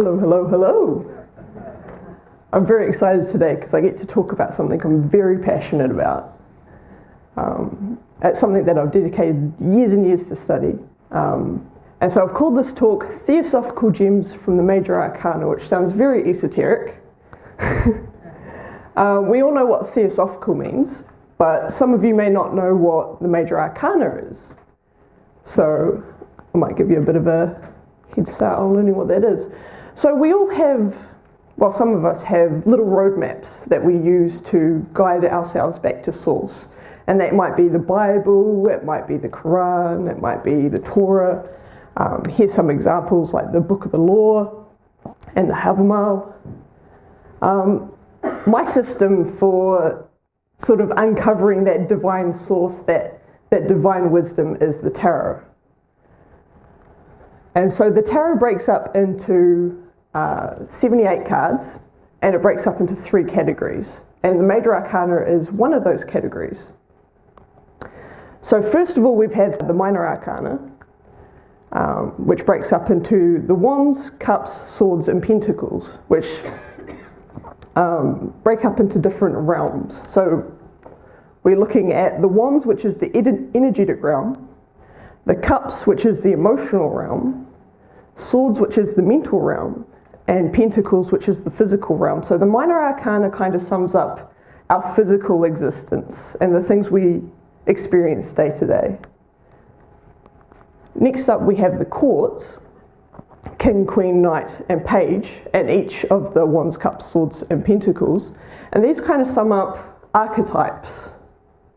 Hello, hello, hello. I'm very excited today because I get to talk about something I'm very passionate about. It's something that I've dedicated years and years to study. And so I've called this talk Theosophical Gems from the Major Arcana, which sounds very esoteric. We all know what theosophical means, but some of you may not know what the Major Arcana is. So I might give you a bit of a head start on learning what that is. So we all have, well, some of us have little roadmaps that we use to guide ourselves back to source. And that might be the Bible, it might be the Quran, it might be the Torah. Here's some examples like the Book of the Law and the Havamal. My system for sort of uncovering that divine source, that divine wisdom is the tarot. And so the tarot breaks up into 78 cards, and it breaks up into 3 categories. And the Major Arcana is one of those categories. So first of all, we've had the Minor Arcana, which breaks up into the Wands, Cups, Swords, and Pentacles, which break up into different realms. So we're looking at the Wands, which is the energetic realm, the Cups, which is the emotional realm, Swords, which is the mental realm, and Pentacles, which is the physical realm. So the Minor Arcana kind of sums up our physical existence and the things we experience day to day. Next up we have the Courts, King, Queen, Knight, and Page, and each of the Wands, Cups, Swords, and Pentacles. And these kind of sum up archetypes,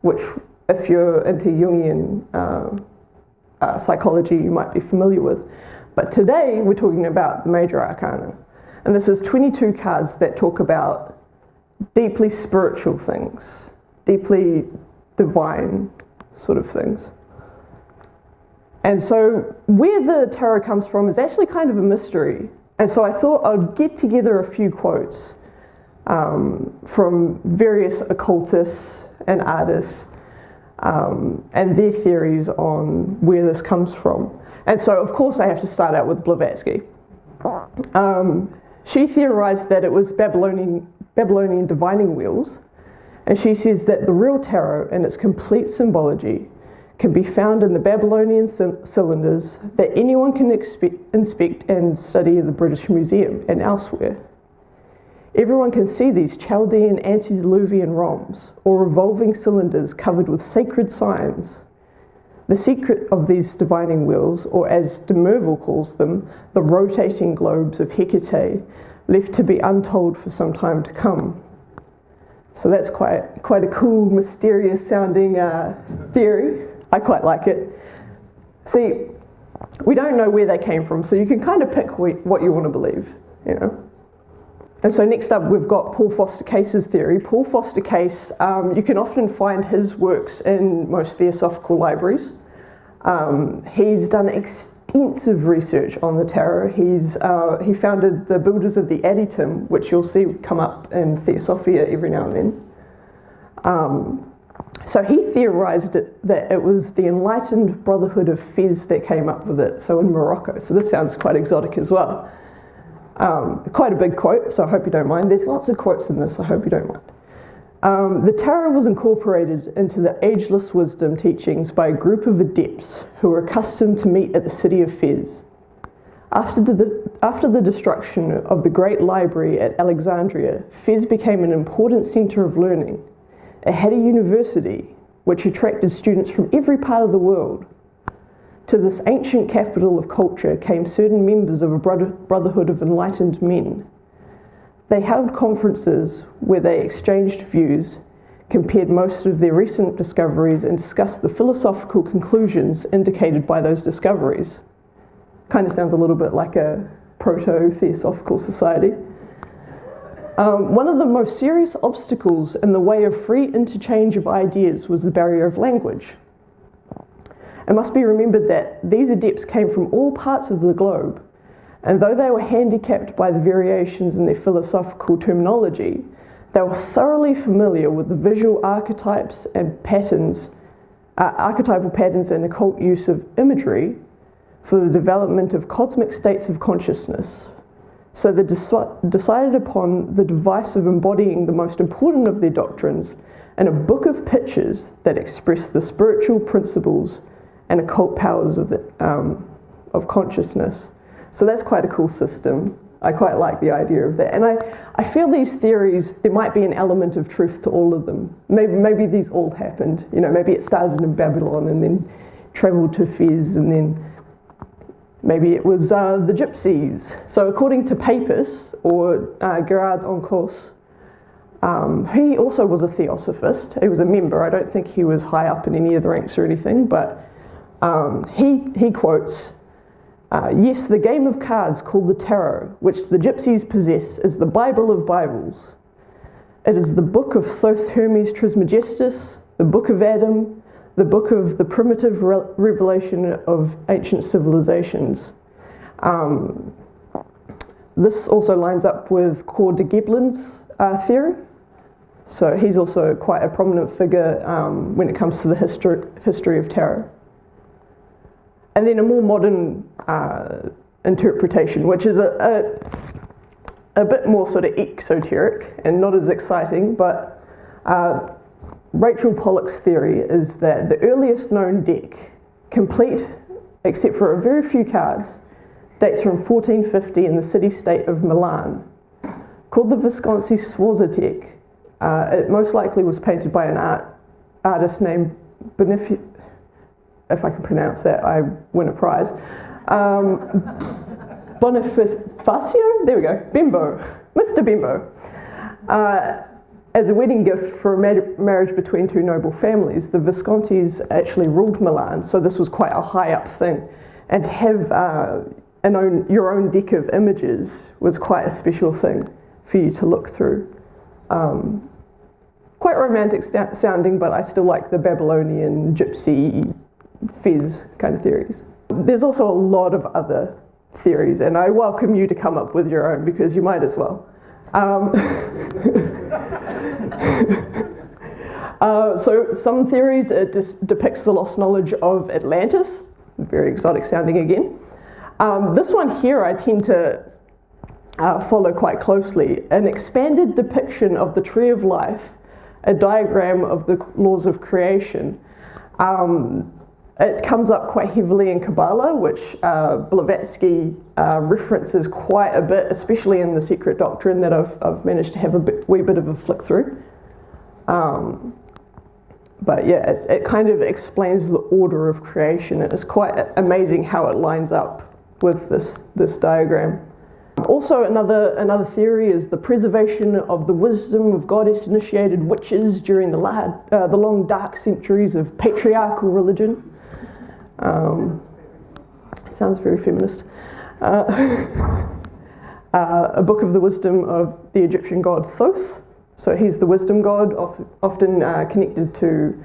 which if you're into Jungian psychology you might be familiar with. But today we're talking about the Major Arcana. And this is 22 cards that talk about deeply spiritual things, deeply divine sort of things. And so where the tarot comes from is actually kind of a mystery. And so I thought I'd get together a few quotes from various occultists and artists and their theories on where this comes from. And so of course I have to start out with Blavatsky. She theorized that it was Babylonian divining wheels. And she says that the real tarot in its complete symbology can be found in the Babylonian cylinders that anyone can inspect and study in the British Museum and elsewhere. Everyone can see these Chaldean antediluvian rhombs, or revolving cylinders covered with sacred signs. The secret of these divining wheels, or as de Merville calls them, the rotating globes of Hecate, left to be untold for some time to come. So that's quite a cool, mysterious sounding theory. I quite like it. See, we don't know where they came from, so you can kind of pick what you want to believe, you know. And so next up we've got Paul Foster Case's theory. Paul Foster Case, you can often find his works in most theosophical libraries. He's done extensive research on the tarot. He founded the Builders of the Adytum, which you'll see come up in Theosophia every now and then. So he theorized that it was the enlightened Brotherhood of Fez that came up with it, so in Morocco. So this sounds quite exotic as well. Quite a big quote, so I hope you don't mind. There's lots of quotes in this, I hope you don't mind. The tarot was incorporated into the ageless wisdom teachings by a group of adepts who were accustomed to meet at the city of Fez. After the destruction of the great library at Alexandria, Fez became an important centre of learning. It had a university which attracted students from every part of the world. To this ancient capital of culture came certain members of a brotherhood of enlightened men. They held conferences where they exchanged views, compared most of their recent discoveries, and discussed the philosophical conclusions indicated by those discoveries. Kind of sounds a little bit like a proto-theosophical society. One of the most serious obstacles in the way of free interchange of ideas was the barrier of language. It must be remembered that these adepts came from all parts of the globe, and though they were handicapped by the variations in their philosophical terminology, they were thoroughly familiar with the visual archetypes and patterns, archetypal patterns and occult use of imagery for the development of cosmic states of consciousness. So they decided upon the device of embodying the most important of their doctrines in a book of pictures that express the spiritual principles and occult powers of consciousness. So that's quite a cool system. I quite like the idea of that. And I feel these theories, there might be an element of truth to all of them. Maybe these all happened. You know, maybe it started in Babylon and then travelled to Fez, and then maybe it was the Gypsies. So according to Papus, or Gerard Encausse, he also was a Theosophist. He was a member. I don't think he was high up in any of the ranks or anything, but he quotes, yes, the game of cards called the tarot, which the Gypsies possess, is the Bible of Bibles. It is the book of Thoth Hermes Trismegistus, the book of Adam, the book of the primitive revelation of ancient civilizations. This also lines up with Cor de Geblin's theory. So he's also quite a prominent figure when it comes to the history of tarot. And then a more modern interpretation, which is a bit more sort of exoteric and not as exciting, but Rachel Pollack's theory is that the earliest known deck, complete except for a very few cards, dates from 1450 in the city-state of Milan. Called the Visconti Sforzatek, it most likely was painted by an artist named Bonifacio, if I can pronounce that, I win a prize. Bonifacio, there we go, Bimbo, Mr. Bimbo. As a wedding gift for a marriage between two noble families, the Viscontis actually ruled Milan, so this was quite a high up thing. And to have your own deck of images was quite a special thing for you to look through. Quite romantic sounding, but I still like the Babylonian, Gypsy, Fez kind of theories. There's also a lot of other theories, and I welcome you to come up with your own because you might as well. So some theories, it depicts the lost knowledge of Atlantis, very exotic sounding again. This one here I tend to follow quite closely, an expanded depiction of the tree of life, a diagram of the laws of creation. It comes up quite heavily in Kabbalah, which Blavatsky references quite a bit, especially in the Secret Doctrine that I've managed to have a wee bit of a flick through. But yeah, it kind of explains the order of creation. It's quite amazing how it lines up with this diagram. Also, another theory is the preservation of the wisdom of goddess-initiated witches during the long dark centuries of patriarchal religion. Sounds very feminist. A book of the wisdom of the Egyptian god Thoth. So he's the wisdom god, often connected to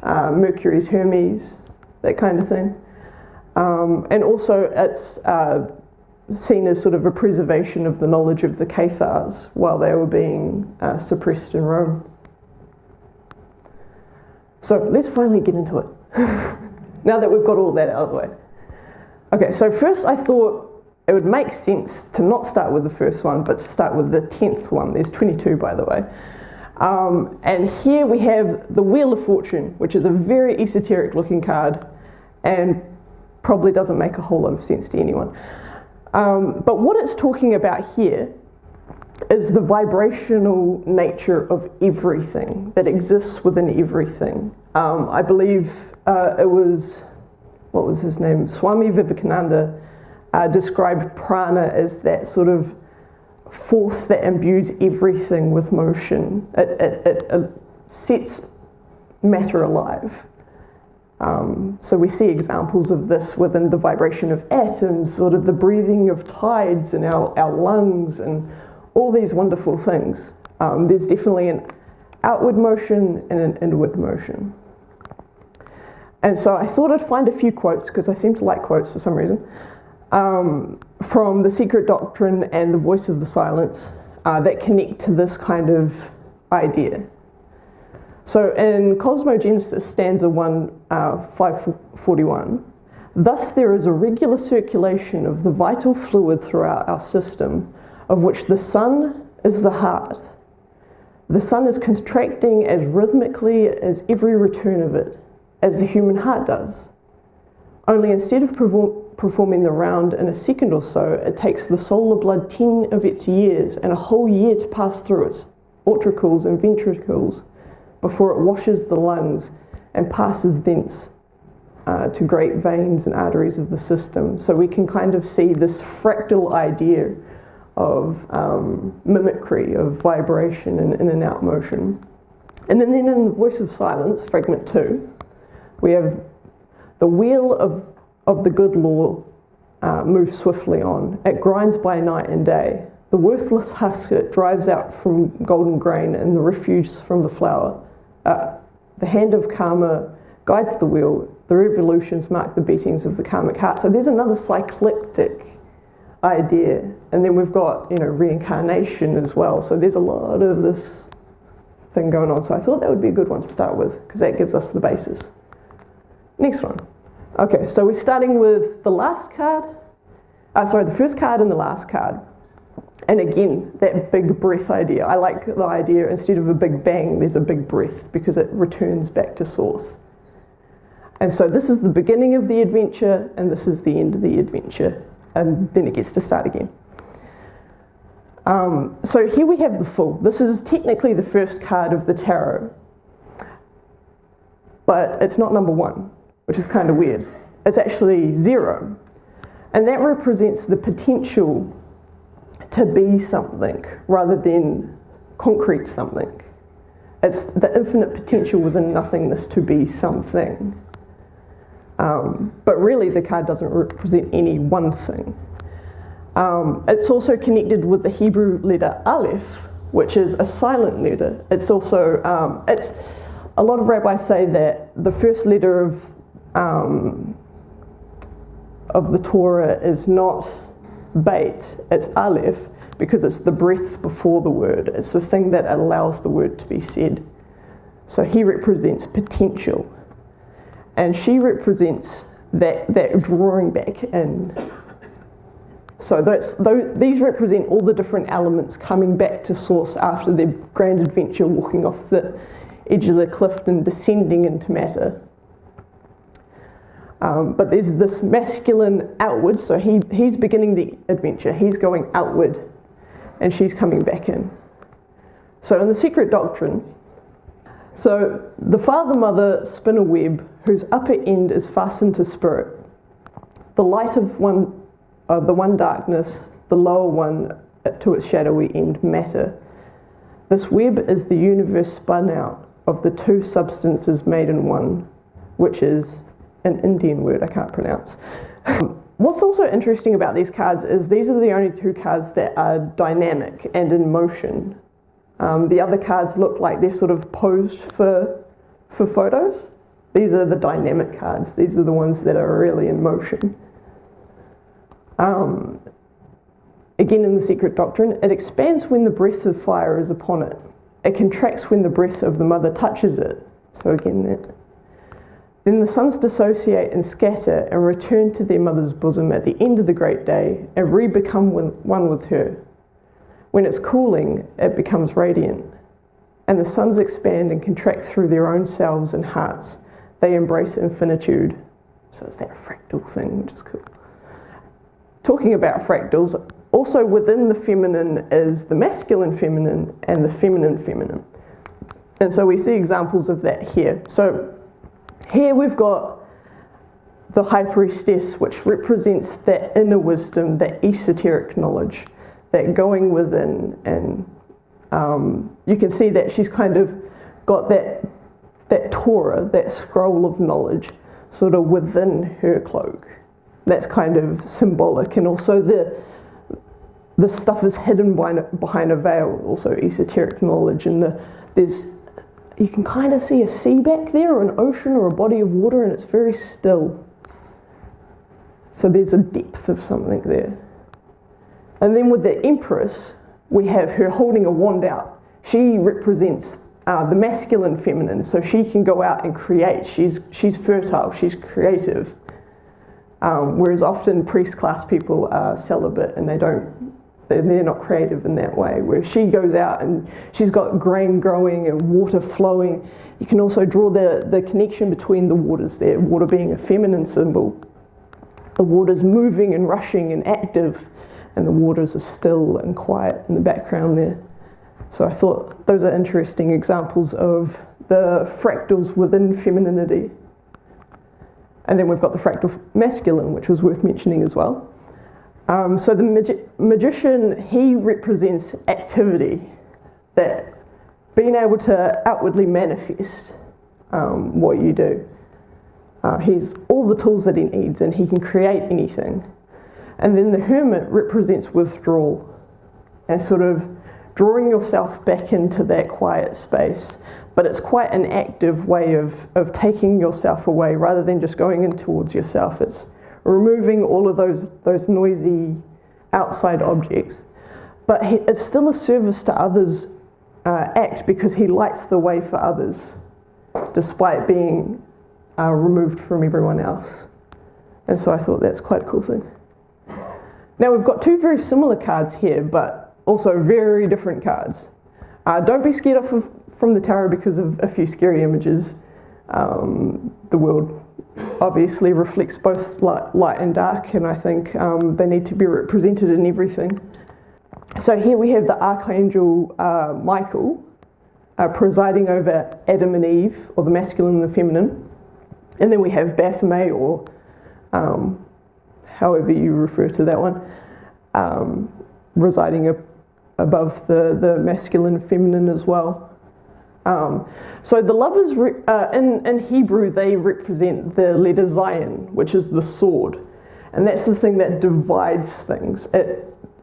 Mercury's Hermes, that kind of thing. And also it's seen as sort of a preservation of the knowledge of the Cathars while they were being suppressed in Rome. So let's finally get into it. Now that we've got all that out of the way. Okay, so first I thought it would make sense to not start with the first one, but to start with the 10th one. There's 22, by the way. And here we have the Wheel of Fortune, which is a very esoteric looking card and probably doesn't make a whole lot of sense to anyone. But what it's talking about here is the vibrational nature of everything that exists within everything. I believe it was, what was his name? Swami Vivekananda described prana as that sort of force that imbues everything with motion. It sets matter alive. So we see examples of this within the vibration of atoms, sort of the breathing of tides in our lungs and all these wonderful things. There's definitely an outward motion and an inward motion. And so I thought I'd find a few quotes, because I seem to like quotes for some reason, from The Secret Doctrine and The Voice of the Silence that connect to this kind of idea. So in Cosmogenesis, stanza 1, 541, thus there is a regular circulation of the vital fluid throughout our system, of which the sun is the heart. The sun is contracting as rhythmically as every return of it, as the human heart does. Only instead of performing the round in a second or so, it takes the solar blood 10 of its years and a whole year to pass through its ventricles and ventricles before it washes the lungs and passes thence to great veins and arteries of the system. So we can kind of see this fractal idea of mimicry, of vibration and in and out motion. And then in the Voice of Silence, fragment 2, we have the wheel of the good law moves swiftly on. It grinds by night and day. The worthless husk it drives out from golden grain and the refuse from the flour. The hand of karma guides the wheel. The revolutions mark the beatings of the karmic heart. So there's another cyclic idea. And then we've got, reincarnation as well. So there's a lot of this thing going on. So I thought that would be a good one to start with, because that gives us the basis. Next one. Okay, so we're starting with the last card. The first card and the last card. And again, that big breath idea. I like the idea, instead of a big bang, there's a big breath, because it returns back to source. And so this is the beginning of the adventure, and this is the end of the adventure. And then it gets to start again. So here we have the Fool. This is technically the first card of the tarot. But it's not number 1, which is kind of weird. It's actually 0. And that represents the potential to be something rather than concrete something. It's the infinite potential within nothingness to be something. But really the card doesn't represent any one thing. It's also connected with the Hebrew letter Aleph, which is a silent letter. It's also, a lot of rabbis say that the first letter of the Torah is not Beit, it's Aleph, because it's the breath before the word. It's the thing that allows the word to be said. So he represents potential. And she represents that drawing back in. So these represent all the different elements coming back to source after their grand adventure, walking off the edge of the cliff and descending into matter. But there's this masculine outward, so he's beginning the adventure, he's going outward, and she's coming back in. So in the Secret Doctrine, so the father-mother spin a web whose upper end is fastened to spirit. The light of the one darkness, the lower one to its shadowy end, matter. This web is the universe spun out of the two substances made in one, which is an Indian word I can't pronounce. What's also interesting about these cards is these are the only 2 cards that are dynamic and in motion. The other cards look like they're sort of posed for photos. These are the dynamic cards. These are the ones that are really in motion. Again, in the Secret Doctrine, it expands when the breath of fire is upon it. It contracts when the breath of the mother touches it. So again, that. Then the sons dissociate and scatter and return to their mother's bosom at the end of the great day and re-become one with her. When it's cooling, it becomes radiant. And the sons expand and contract through their own selves and hearts. They embrace infinitude. So it's that fractal thing, which is cool. Talking about fractals, also within the feminine is the masculine feminine and the feminine feminine. And so we see examples of that here. So here we've got the high priestess, which represents that inner wisdom, that esoteric knowledge, that going within, and you can see that she's kind of got that Torah, that scroll of knowledge, sort of within her cloak. That's kind of symbolic, and also the stuff is hidden behind a veil, also esoteric knowledge, and you can kind of see a sea back there, or an ocean, or a body of water, and it's very still. So there's a depth of something there. And then with the Empress, we have her holding a wand out. She represents the masculine feminine, so she can go out and create. She's fertile, she's creative. Whereas often priest class people are celibate and they don't they're not creative in that way, where she goes out and she's got grain growing and water flowing. You can also draw the connection between the waters there, water being a feminine symbol. The water's moving and rushing and active, and the waters are still and quiet in the background there. So I thought those are interesting examples of the fractals within femininity. And then we've got the fractal masculine, which was worth mentioning as well. So the magician, he represents activity, that being able to outwardly manifest what you do. He's all the tools that he needs, and he can create anything. And then the hermit represents withdrawal and sort of drawing yourself back into that quiet space. But it's quite an active way of taking yourself away rather than just going in towards yourself. It's removing all of those noisy outside objects. But it's still a service to others act, because he lights the way for others despite being removed from everyone else. And so I thought that's quite a cool thing. Now we've got two very similar cards here, but also very different cards. Don't be scared off from the tarot because of a few scary images. The world obviously reflects both light and dark, and I think they need to be represented in everything. So here we have the Archangel Michael presiding over Adam and Eve, or the masculine and the feminine. And then we have Baphomet, or however you refer to that one, residing above the masculine and feminine as well. So the lovers, in Hebrew, they represent the letter Zion, which is the sword. And that's the thing that divides things.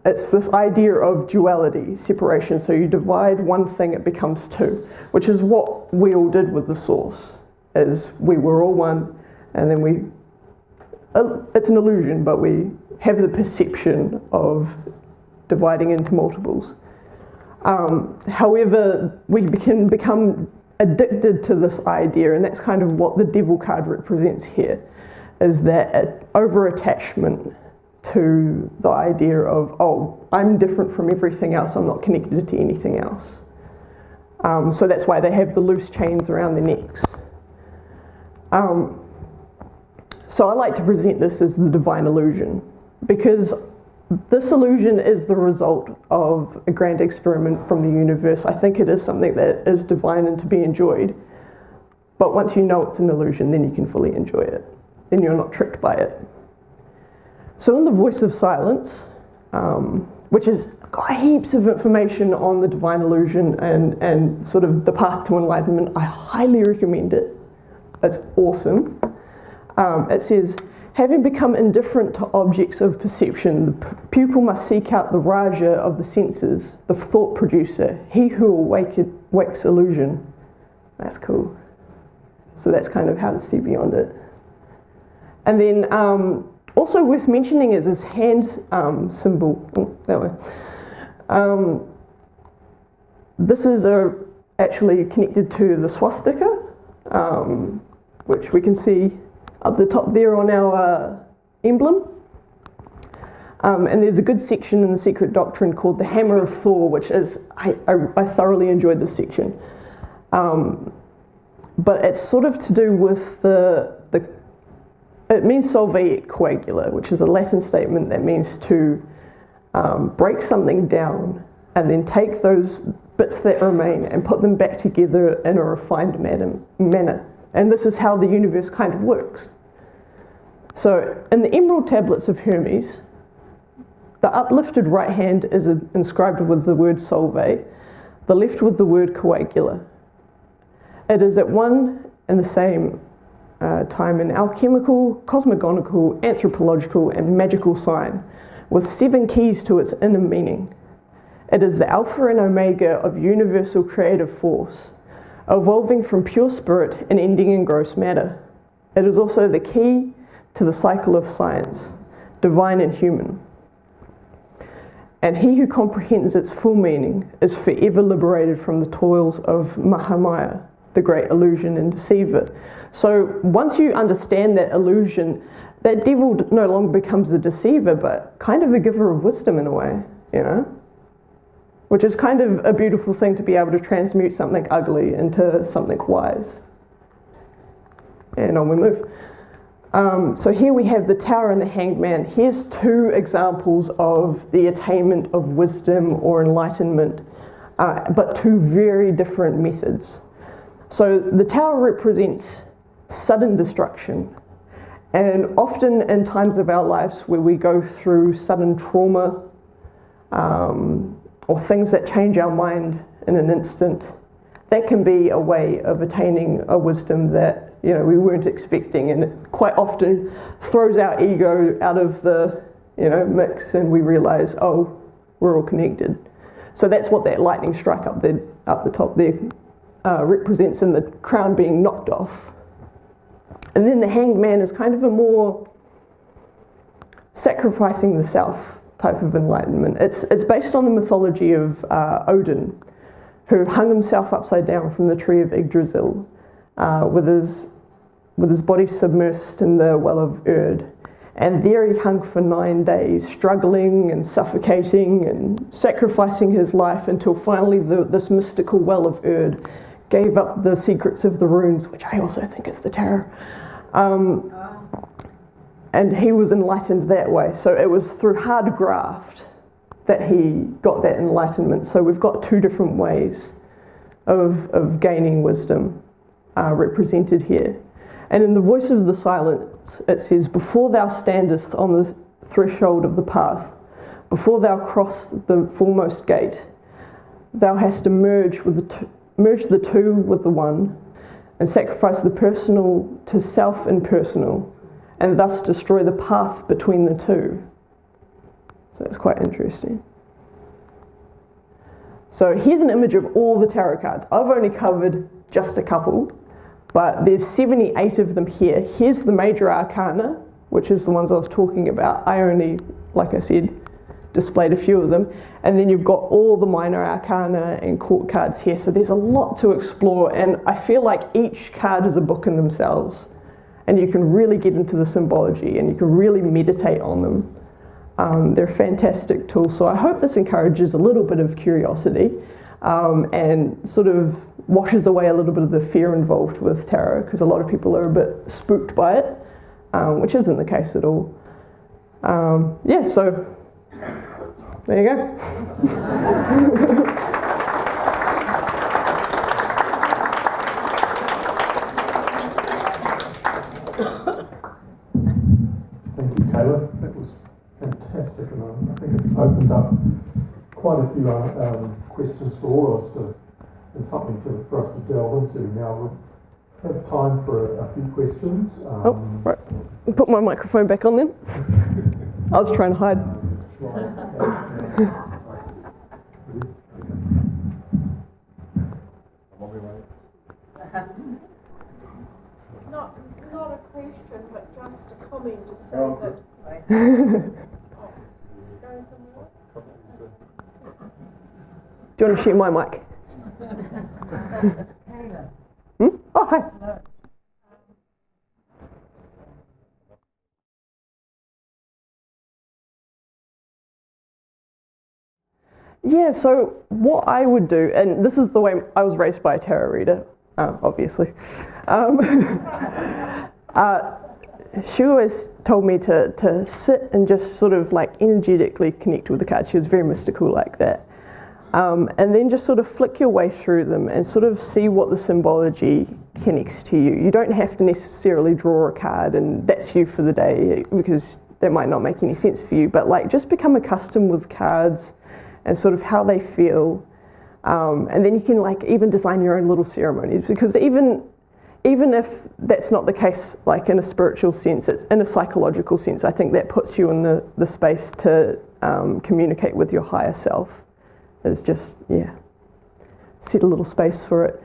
It's this idea of duality, separation. So you divide one thing, it becomes two, which is what we all did with the source, is we were all one, and then it's an illusion, but we have the perception of dividing into multiples. However, we can become addicted to this idea, and that's kind of what the devil card represents here, is that over-attachment to the idea of, oh, I'm different from everything else, I'm not connected to anything else. So that's why they have the loose chains around their necks. So I like to present this as the divine illusion, because this illusion is the result of a grand experiment from the universe. I think it is something that is divine and to be enjoyed. But once you know it's an illusion, then you can fully enjoy it. Then you're not tricked by it. So in the Voice of Silence, which has got heaps of information on the divine illusion and sort of the path to enlightenment, I highly recommend it. It's awesome. It says, having become indifferent to objects of perception, the pupil must seek out the Raja of the senses, the thought producer, he who awakes illusion. That's cool. So that's kind of how to see beyond it. And then also worth mentioning is this hand symbol. That way. This is actually connected to the swastika, which we can see up the top there on our emblem. And there's a good section in the Secret Doctrine called the Hammer of Thor, which is, I thoroughly enjoyed this section. But it's sort of to do with it means solve et coagula, which is a Latin statement that means to break something down and then take those bits that remain and put them back together in a refined manner. And this is how the universe kind of works. So in the Emerald Tablets of Hermes, the uplifted right hand is inscribed with the word solve, the left with the word coagula. It is at one and the same time an alchemical, cosmogonical, anthropological, and magical sign with 7 keys to its inner meaning. It is the alpha and omega of universal creative force, evolving from pure spirit and ending in gross matter. It is also the key to the cycle of science, divine and human. And he who comprehends its full meaning is forever liberated from the toils of Mahamaya, the great illusion and deceiver. So once you understand that illusion, that devil no longer becomes the deceiver, but kind of a giver of wisdom in a way. you know? Which is kind of a beautiful thing, to be able to transmute something ugly into something wise. And on we move. So here we have the Tower and the Hanged Man. Here's two examples of the attainment of wisdom or enlightenment, but two very different methods. So the Tower represents sudden destruction. And often in times of our lives where we go through sudden trauma, or things that change our mind in an instant, that can be a way of attaining a wisdom that, you know, we weren't expecting, and it quite often throws our ego out of the, you know, mix, and we realize, oh, we're all connected. So that's what that lightning strike up the top there represents, and the crown being knocked off. And then the Hanged Man is kind of a more sacrificing the self type of enlightenment. It's based on the mythology of Odin, who hung himself upside down from the tree of Yggdrasil, with his body submersed in the well of Erd. And there he hung for 9 days, struggling and suffocating and sacrificing his life, until finally this mystical well of Erd gave up the secrets of the runes, which I also think is the tarot. And he was enlightened that way. So it was through hard graft that he got that enlightenment. So we've got two different ways of gaining wisdom represented here. And in the voice of the silence, it says, "Before thou standest on the threshold of the path, before thou cross the foremost gate, thou hast to merge the two with the one, and sacrifice the personal to self and personal, and thus destroy the path between the two." So it's quite interesting. So here's an image of all the tarot cards. I've only covered just a couple, but there's 78 of them here. Here's the major arcana, which is the ones I was talking about. I only, like I said, displayed a few of them. And then you've got all the minor arcana and court cards here. So there's a lot to explore, and I feel like each card is a book in themselves. And you can really get into the symbology, and you can really meditate on them. They're fantastic tools. So I hope this encourages a little bit of curiosity, and sort of washes away a little bit of the fear involved with tarot, because a lot of people are a bit spooked by it, which isn't the case at all. Yeah, so there you go. Thank you, Kayla. That was fantastic, and I think it opened up quite a few questions for all of us, and something for us to delve into. Now we'll have time for a few questions. Right. Put my microphone back on then. I was trying to hide. Not a question, but just a comment to say that. Do you want to share my mic? Oh, hi. Yeah, so what I would do, and this is the way I was raised by a tarot reader, obviously. She always told me to sit and just sort of like energetically connect with the cards. She was very mystical like that. And then just sort of flick your way through them and sort of see what the symbology connects to you. You don't have to necessarily draw a card and that's you for the day, because that might not make any sense for you, but like just become accustomed with cards and sort of how they feel. And then you can like even design your own little ceremonies, because even if that's not the case, like in a spiritual sense, it's in a psychological sense. I think that puts you in the space to communicate with your higher self. It's just, yeah, set a little space for it.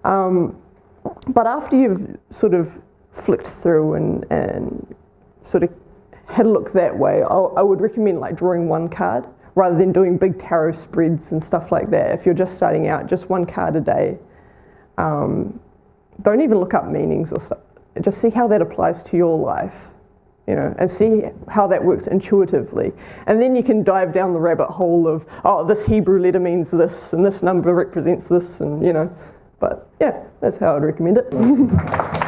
But after you've sort of flicked through and sort of had a look that way, I would recommend like drawing one card rather than doing big tarot spreads and stuff like that. If you're just starting out, just one card a day. Don't even look up meanings or stuff. Just see how that applies to your life you know, and see how that works intuitively. And then you can dive down the rabbit hole of, oh, this Hebrew letter means this, and this number represents this, and, you know. But yeah, that's how I'd recommend it.